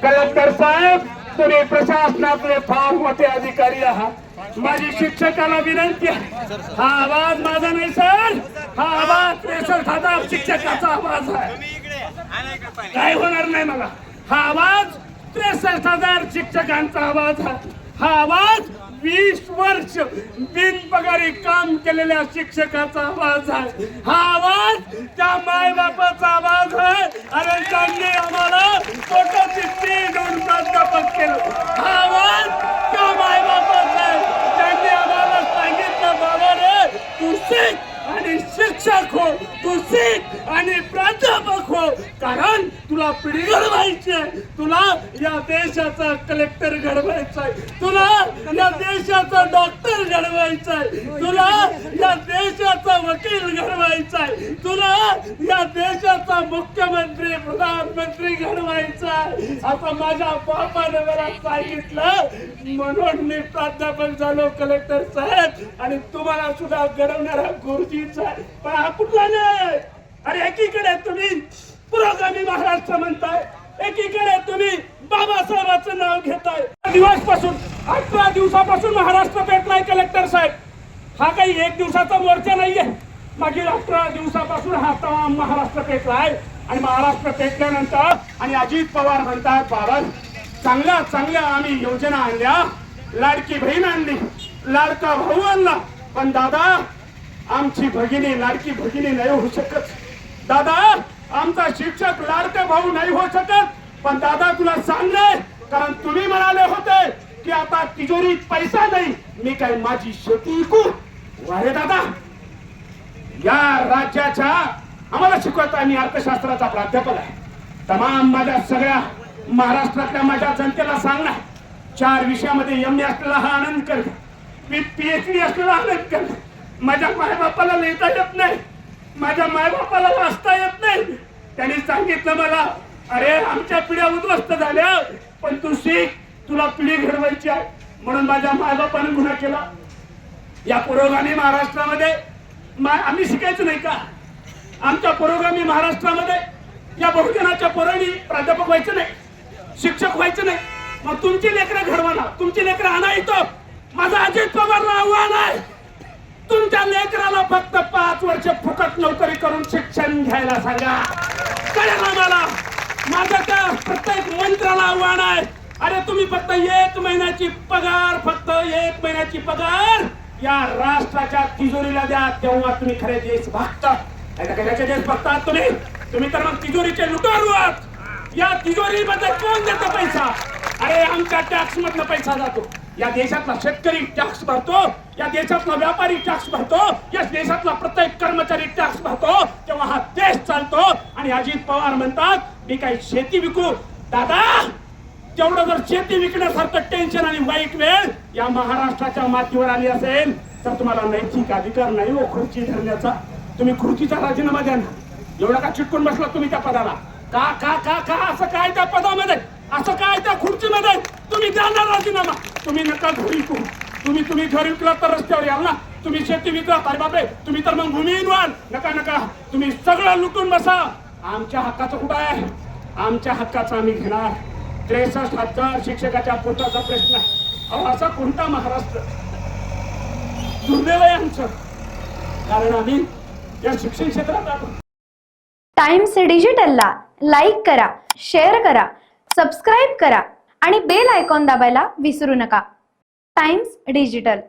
Collector साहेब, तुम्ही प्रशासनातले फार मोठे अधिकारी आहात. माझी शिक्षकाला विनंती आहे, हा आवाज माझा नाही सर, हा आवाज 63,000 शिक्षकाचा आवाज आहे. काय होणार नाही मला. हा आवाज 63,000 शिक्षकांचा आवाज आहे. हा आवाज 20 वर्ष बिनपगारी काम केलेल्या शिक्षकाचा आवाज आहे. हा आवाज त्या मायबापाचा आवाज आहे. अरे त्यांनी आम्हाला पोटाची चीज देऊन प्राध्यापक केलं. हा आवाज त्या मायबापाचा आहे. त्यांनी आम्हाला सांगितलं, बाबा रे तू शिक आणि शिक्षक हो, तू शिक आणि प्राध्यापक हो, कारण तुला पिढी घडवायची आहे, तुला या देशाचा कलेक्टर घडवायचा आहे, तुला या देशाचा डॉक्टर घडवायचा आहे, तुला या देशाचा वकील घडवायचा आहे, तुला या देशाचा मुख्यमंत्री प्रधानमंत्री घडवायचा आहे, असं माझ्या बापाने मला सांगितलं. म्हणून मी प्राध्यापक झालो कलेक्टर साहेब. आणि तुम्हाला सुद्धा घडवणारा गुरुजी. पण हा कुठला नाही. अरे एकीकडे तुम्ही पुरोगामी महाराष्ट्र म्हणताय, एकीकडे तुम्ही बाबासाहेबांचं नाव घेताय. दिवसपासून 18 दिवसापासून महाराष्ट्र पेटलाय कलेक्टर साहेब. हा काही एक दिवसाचा मोर्चा नाहीये. मागील 18 दिवसापासून हा तमाम महाराष्ट्र पेटलाय. आणि महाराष्ट्र पेटल्यानंतर आणि अजित पवार म्हणतात, बाबा चांगल्या चांगल्या आम्ही योजना आणल्या, लाडकी बहीण आणली, लाडका भाऊ आणला, पण दादा आमची भगिनी लाडकी भगिनी नाही होऊ शकत. दादा आमचा शिक्षक लाडका भाऊ नाही होऊ शकत. पण दादा तुला सांगलंय, कारण तुम्ही म्हणाले होते की आता तिजोरीत पैसा नाही, मी काय माझी शेती विकू. अरे दादा या राज्याच्या आम्हाला शिकवता, मी अर्थशास्त्राचा प्राध्यापक आहे. तमाम माझ्या सगळ्या महाराष्ट्रातल्या माझ्या जनतेला सांगणार, 4 विषयामध्ये MA असलेला हा आनंद कर, PhD असलेला आनंद कर. माझ्या मायबापाला लिहिता येत नाही, माझ्या मायबापाला वाचता येत नाही. त्यांनी सांगितलं मला, अरे आमच्या पिढ्या उद्ध्वस्त झाल्या, पण तू शिक, तुला पिढी घडवायची आहे. म्हणून माझ्या मायबापाने गुन्हा केला. या पुरोगामी महाराष्ट्रामध्ये आम्ही शिकायचं नाही का? आमच्या पुरोगामी महाराष्ट्रामध्ये या बहुजनाच्या पोरांनी प्राध्यापक व्हायचं नाही, शिक्षक व्हायचं नाही. मग तुमची लेकरं घडवा ना, तुमची लेकरं आणा इथं. माझं अजित पवारला आव्हान आहे, तुमच्या लेकराला फक्त 5 वर्ष फुकट नोकरी करून शिक्षण घ्यायला सांगा. कळेल मला. माझं त्या प्रत्येक मंत्र्याला आव्हान आहे, अरे तुम्ही फक्त 1 महिन्याची पगार, फक्त 1 महिन्याची पगार या राष्ट्राच्या तिजोरीला द्या, तेव्हा तुम्ही खरे देश बघता. देश बघतात तुम्ही तर मग तिजोरीचे लुटारू आहात. या तिजोरीमध्ये कोण देतं पैसा? अरे आमच्या टॅक्स मधनं पैसा जातो. या देशातला शेतकरी टॅक्स भरतो, या देशातला व्यापारी टॅक्स भरतो, या देशातला प्रत्येक कर्मचारी टॅक्स भरतो, तेव्हा हा देश चालतो. आणि अजित पवार म्हणतात मी काही शेती विकू. दादा तेवढं जर शेती विकण्यासारखं टेन्शन आणि वाईट वेळ या महाराष्ट्राच्या मातीवर आली असेल तर तुम्हाला नैतिक अधिकार नाही हो खुर्ची धरण्याचा. तुम्ही खुर्चीचा राजीनामा द्या ना. एवढा का चिटकून बसला तुम्ही त्या पदाला? का का का का असं काय त्या पदामध्ये, असं काय त्या खुर्चीमध्ये? तुम्ही द्या ना राजीनामा. तुम्ही नका घर विकू. तुम्ही घर विकला तर रस्त्यावर याल ना. तुम्ही शेती विकला, अरे बापरे तुम्ही तर मग भूमिहीन व्हाल. नका, तुम्ही सगळं लुटून बसा. आमच्या हक्काचं कुठं आहे? आमच्या हक्काचं आम्ही घेणार. 63,000 शिक्षकाच्या पोटाचा प्रश्न आहे. अहो असा कोणता महाराष्ट्र? दुर्दैव आहे आमचं, कारण आम्ही या शिक्षण क्षेत्रात आलो. टाइम्स डिजिटलला लाईक करा, शेअर करा, सबस्क्राईब करा आणि बेल आयकॉन दाबायला विसरू नका. Times digital.